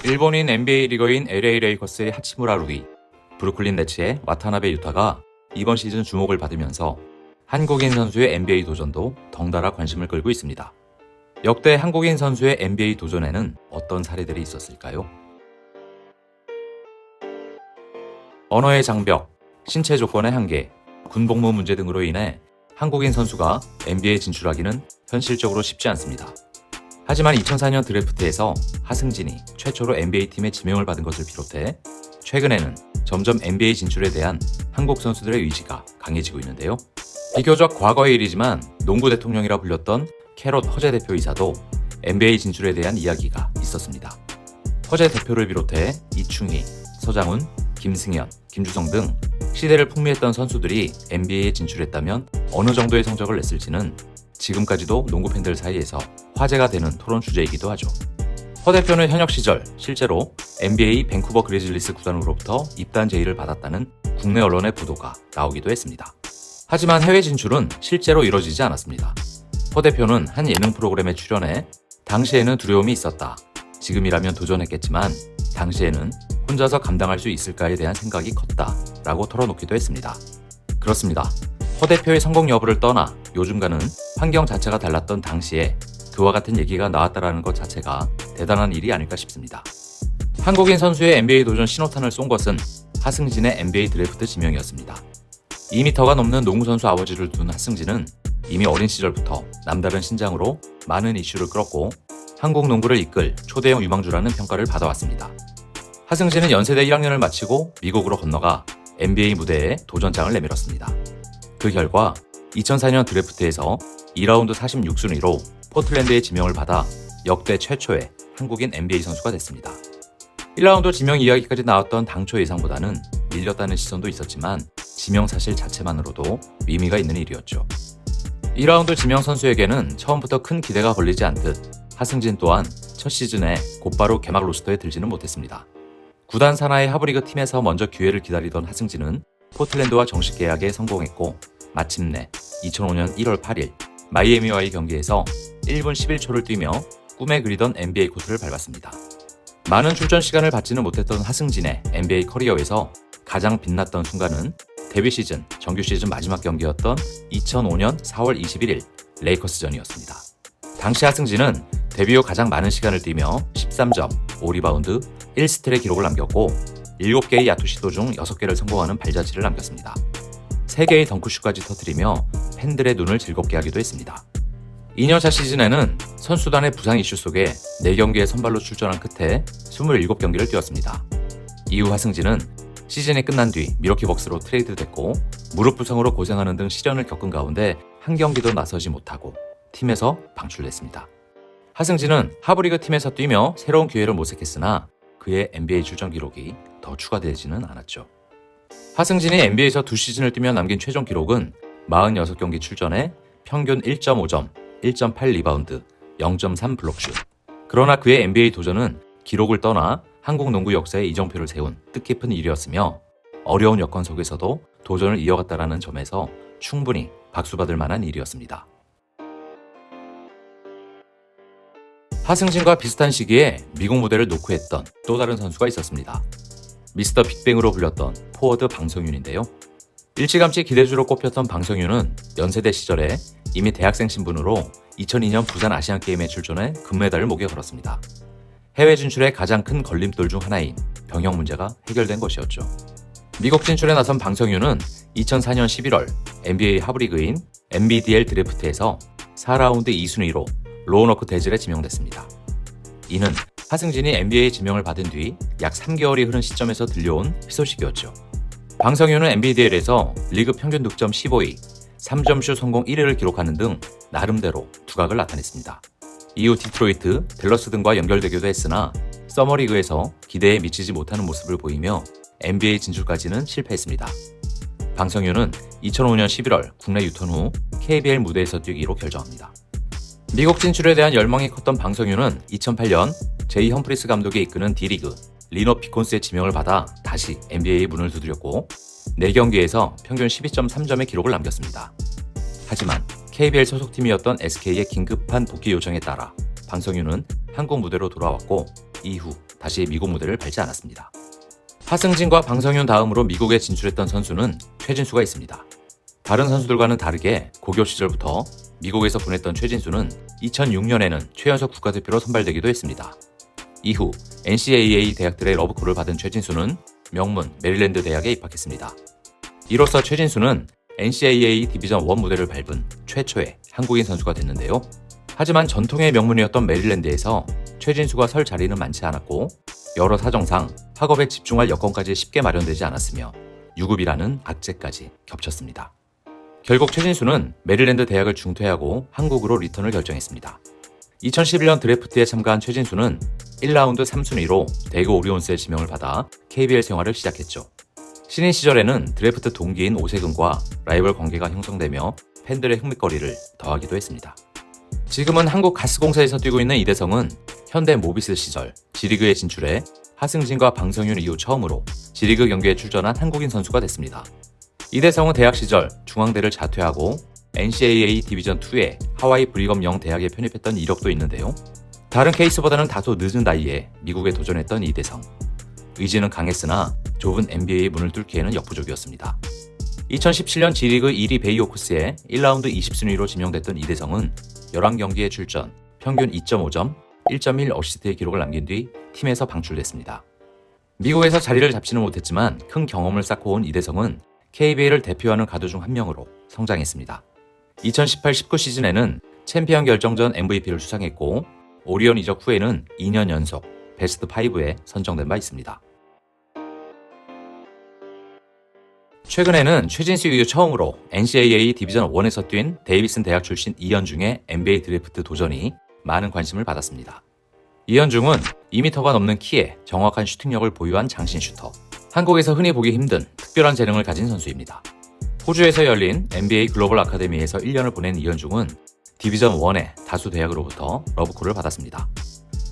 일본인 NBA 리거인 LA 레이커스의 하치무라 루이, 브루클린 네츠의 와타나베 유타가 이번 시즌 주목을 받으면서 한국인 선수의 NBA 도전도 덩달아 관심을 끌고 있습니다. 역대 한국인 선수의 NBA 도전에는 어떤 사례들이 있었을까요? 언어의 장벽, 신체 조건의 한계, 군복무 문제 등으로 인해 한국인 선수가 NBA에 진출하기는 현실적으로 쉽지 않습니다. 하지만 2004년 드래프트에서 하승진이 최초로 NBA 팀에 지명을 받은 것을 비롯해 최근에는 점점 NBA 진출에 대한 한국 선수들의 의지가 강해지고 있는데요. 비교적 과거의 일이지만 농구 대통령이라 불렸던 캐럿 허재 대표이사도 NBA 진출에 대한 이야기가 있었습니다. 허재 대표를 비롯해 이충희, 서장훈, 김승현, 김주성 등 시대를 풍미했던 선수들이 NBA에 진출했다면 어느 정도의 성적을 냈을지는 지금까지도 농구 팬들 사이에서 화제가 되는 토론 주제이기도 하죠. 허 대표는 현역 시절 실제로 NBA 밴쿠버 그리즐리스 구단으로부터 입단 제의를 받았다는 국내 언론의 보도가 나오기도 했습니다. 하지만 해외 진출은 실제로 이뤄지지 않았습니다. 허 대표는 한 예능 프로그램에 출연해 당시에는 두려움이 있었다. 지금이라면 도전했겠지만 당시에는 혼자서 감당할 수 있을까에 대한 생각이 컸다. 라고 털어놓기도 했습니다. 그렇습니다. 허 대표의 성공 여부를 떠나 요즘과는 환경 자체가 달랐던 당시에 그와 같은 얘기가 나왔다라는 것 자체가 대단한 일이 아닐까 싶습니다. 한국인 선수의 NBA 도전 신호탄을 쏜 것은 하승진의 NBA 드래프트 지명이었습니다. 2m가 넘는 농구선수 아버지를 둔 하승진은 이미 어린 시절부터 남다른 신장으로 많은 이슈를 끌었고 한국 농구를 이끌 초대형 유망주라는 평가를 받아왔습니다. 하승진은 연세대 1학년을 마치고 미국으로 건너가 NBA 무대에 도전장을 내밀었습니다. 그 결과 2004년 드래프트에서 2라운드 46순위로 포틀랜드의 지명을 받아 역대 최초의 한국인 NBA 선수가 됐습니다. 1라운드 지명 이야기까지 나왔던 당초 예상보다는 밀렸다는 시선도 있었지만 지명 사실 자체만으로도 의미가 있는 일이었죠. 2라운드 지명 선수에게는 처음부터 큰 기대가 걸리지 않듯 하승진 또한 첫 시즌에 곧바로 개막 로스터에 들지는 못했습니다. 구단 산하의 하브리그 팀에서 먼저 기회를 기다리던 하승진은 포틀랜드와 정식 계약에 성공했고 마침내 2005년 1월 8일 마이애미와의 경기에서 1분 11초를 뛰며 꿈에 그리던 NBA 코트를 밟았습니다. 많은 출전 시간을 받지는 못했던 하승진의 NBA 커리어에서 가장 빛났던 순간은 데뷔 시즌, 정규 시즌 마지막 경기였던 2005년 4월 21일 레이커스전이었습니다. 당시 하승진은 데뷔 후 가장 많은 시간을 뛰며 13점, 5리바운드, 1스틸의 기록을 남겼고 7개의 야투 시도 중 6개를 성공하는 발자취를 남겼습니다. 3개의 덩크슛까지 터뜨리며 팬들의 눈을 즐겁게 하기도 했습니다. 2년차 시즌에는 선수단의 부상 이슈 속에 4경기에 선발로 출전한 끝에 27경기를 뛰었습니다. 이후 하승진은 시즌이 끝난 뒤 미러키 벅스로 트레이드됐고 무릎 부상으로 고생하는 등 시련을 겪은 가운데 한 경기도 나서지 못하고 팀에서 방출됐습니다. 하승진은 하브리그 팀에서 뛰며 새로운 기회를 모색했으나 그의 NBA 출전 기록이 더 추가되지는 않았죠. 하승진이 NBA에서 2시즌을 뛰며 남긴 최종 기록은 46경기 출전에 평균 1.5점, 1.8 리바운드, 0.3 블록슛. 그러나 그의 NBA 도전은 기록을 떠나 한국 농구 역사에 이정표를 세운 뜻깊은 일이었으며 어려운 여건 속에서도 도전을 이어갔다는 점에서 충분히 박수받을 만한 일이었습니다. 하승진과 비슷한 시기에 미국 무대를 놓고 했던 또 다른 선수가 있었습니다. 미스터 빅뱅으로 불렸던 포워드 방성윤인데요. 일찌감치 기대주로 꼽혔던 방성윤은 연세대 시절에 이미 대학생 신분으로 2002년 부산 아시안게임에 출전해 금메달을 목에 걸었습니다. 해외 진출의 가장 큰 걸림돌 중 하나인 병역 문제가 해결된 것이었죠. 미국 진출에 나선 방성윤은 2004년 11월 NBA 하브리그인 NBDL 드래프트에서 4라운드 2순위로 로어너크 대질에 지명됐습니다. 이는 하승진이 NBA에 지명을 받은 뒤 약 3개월이 흐른 시점에서 들려온 희소식이었죠. 방성윤은 NBDL에서 리그 평균 득점 15위, 3점슛 성공 1위를 기록하는 등 나름대로 두각을 나타냈습니다. 이후 디트로이트, 댈러스 등과 연결되기도 했으나 서머리그에서 기대에 미치지 못하는 모습을 보이며 NBA 진출까지는 실패했습니다. 방성윤은 2005년 11월 국내 유턴 후 KBL 무대에서 뛰기로 결정합니다. 미국 진출에 대한 열망이 컸던 방성윤은 2008년 제이 험프리스 감독이 이끄는 D리그 리노 피콘스의 지명을 받아 다시 NBA의 문을 두드렸고 4경기에서 평균 12.3점의 기록을 남겼습니다. 하지만 KBL 소속팀이었던 SK의 긴급한 복귀 요청에 따라 방성윤은 한국 무대로 돌아왔고 이후 다시 미국 무대를 밟지 않았습니다. 하승진과 방성윤 다음으로 미국에 진출했던 선수는 최진수가 있습니다. 다른 선수들과는 다르게 고교 시절부터 미국에서 보냈던 최진수는 2006년에는 최연소 국가대표로 선발되기도 했습니다. 이후 NCAA 대학들의 러브콜을 받은 최진수는 명문 메릴랜드 대학에 입학했습니다. 이로써 최진수는 NCAA 디비전 1 무대를 밟은 최초의 한국인 선수가 됐는데요. 하지만 전통의 명문이었던 메릴랜드에서 최진수가 설 자리는 많지 않았고 여러 사정상 학업에 집중할 여건까지 쉽게 마련되지 않았으며 유급이라는 악재까지 겹쳤습니다. 결국 최진수는 메릴랜드 대학을 중퇴하고 한국으로 리턴을 결정했습니다. 2011년 드래프트에 참가한 최진수는 1라운드 3순위로 대구 오리온스의 지명을 받아 KBL 생활을 시작했죠. 신인 시절에는 드래프트 동기인 오세근과 라이벌 관계가 형성되며 팬들의 흥미거리를 더하기도 했습니다. 지금은 한국가스공사에서 뛰고 있는 이대성은 현대 모비스 시절 G리그에 진출해 하승진과 방성윤 이후 처음으로 G리그 경기에 출전한 한국인 선수가 됐습니다. 이대성은 대학 시절 중앙대를 자퇴하고 NCAA 디비전2의 하와이 브리검 영 대학에 편입했던 이력도 있는데요. 다른 케이스보다는 다소 늦은 나이에 미국에 도전했던 이대성. 의지는 강했으나 좁은 NBA의 문을 뚫기에는 역부족이었습니다. 2017년 G리그 1위 베이오크스에 1라운드 20순위로 지명됐던 이대성은 11경기에 출전, 평균 2.5점, 1.1 어시스트의 기록을 남긴 뒤 팀에서 방출됐습니다. 미국에서 자리를 잡지는 못했지만 큰 경험을 쌓고 온 이대성은 KBL을 대표하는 가드 중 한 명으로 성장했습니다. 2018-19 시즌에는 챔피언 결정전 MVP를 수상했고 오리온 이적 후에는 2년 연속 베스트 5에 선정된 바 있습니다. 최근에는 최진수 이후 처음으로 NCAA 디비전 1에서 뛴 데이비슨 대학 출신 이현중의 NBA 드래프트 도전이 많은 관심을 받았습니다. 이현중은 2m가 넘는 키에 정확한 슈팅력을 보유한 장신 슈터. 한국에서 흔히 보기 힘든 특별한 재능을 가진 선수입니다. 호주에서 열린 NBA 글로벌 아카데미에서 1년을 보낸 이현중은 디비전 1의 다수 대학으로부터 러브콜을 받았습니다.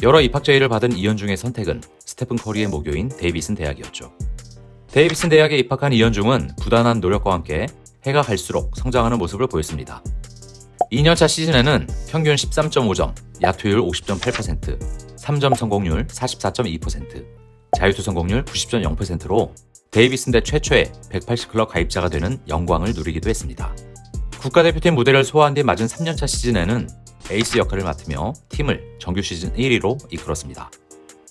여러 입학 제의를 받은 이현중의 선택은 스테픈 커리의 모교인 데이비슨 대학이었죠. 데이비슨 대학에 입학한 이현중은 부단한 노력과 함께 해가 갈수록 성장하는 모습을 보였습니다. 2년차 시즌에는 평균 13.5점, 야투율 50.8%, 3점 성공률 44.2%, 자유투 성공률 90.0%로 데이비슨대 최초의 180클럽 가입자가 되는 영광을 누리기도 했습니다. 국가대표팀 무대를 소화한 뒤 맞은 3년차 시즌에는 에이스 역할을 맡으며 팀을 정규 시즌 1위로 이끌었습니다.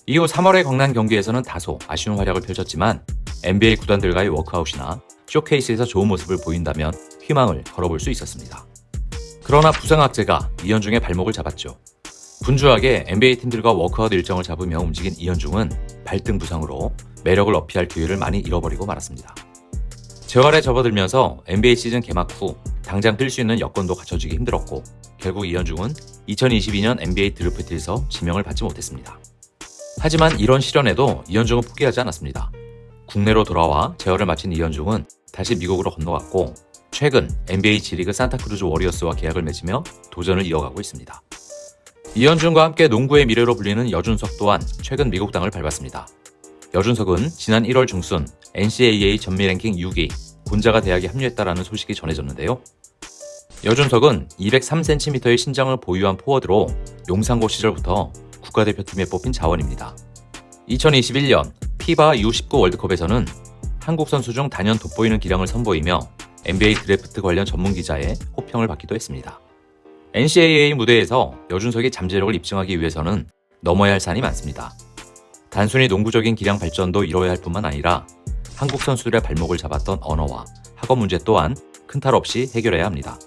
이후 3월의 광란 경기에서는 다소 아쉬운 활약을 펼쳤지만 NBA 구단들과의 워크아웃이나 쇼케이스에서 좋은 모습을 보인다면 희망을 걸어볼 수 있었습니다. 그러나 부상 악재가 이현중의 발목을 잡았죠. 분주하게 NBA 팀들과 워크아웃 일정을 잡으며 움직인 이현중은 발등 부상으로 매력을 어필할 기회를 많이 잃어버리고 말았습니다. 재활에 접어들면서 NBA 시즌 개막 후 당장 뛸 수 있는 여건도 갖춰지기 힘들었고 결국 이현중은 2022년 NBA 드래프트에서 지명을 받지 못했습니다. 하지만 이런 시련에도 이현중은 포기하지 않았습니다. 국내로 돌아와 재활을 마친 이현중은 다시 미국으로 건너갔고 최근 NBA G리그 산타크루즈 워리어스와 계약을 맺으며 도전을 이어가고 있습니다. 이현중과 함께 농구의 미래로 불리는 여준석 또한 최근 미국 땅을 밟았습니다. 여준석은 지난 1월 중순 NCAA 전미 랭킹 6위 곤자가 대학에 합류했다라는 소식이 전해졌는데요. 여준석은 203cm의 신장을 보유한 포워드로 용산고 시절부터 국가대표팀에 뽑힌 자원입니다. 2021년 피바 U19 월드컵에서는 한국 선수 중 단연 돋보이는 기량을 선보이며 NBA 드래프트 관련 전문 기자의 호평을 받기도 했습니다. NCAA 무대에서 여준석이 잠재력을 입증하기 위해서는 넘어야 할 산이 많습니다. 단순히 농구적인 기량 발전도 이뤄야 할 뿐만 아니라 한국 선수들의 발목을 잡았던 언어와 학업 문제 또한 큰 탈 없이 해결해야 합니다.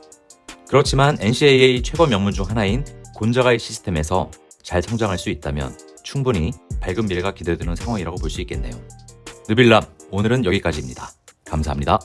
그렇지만 NCAA 최고 명문 중 하나인 곤자가의 시스템에서 잘 성장할 수 있다면 충분히 밝은 미래가 기대되는 상황이라고 볼 수 있겠네요. 느빌람, 오늘은 여기까지입니다. 감사합니다.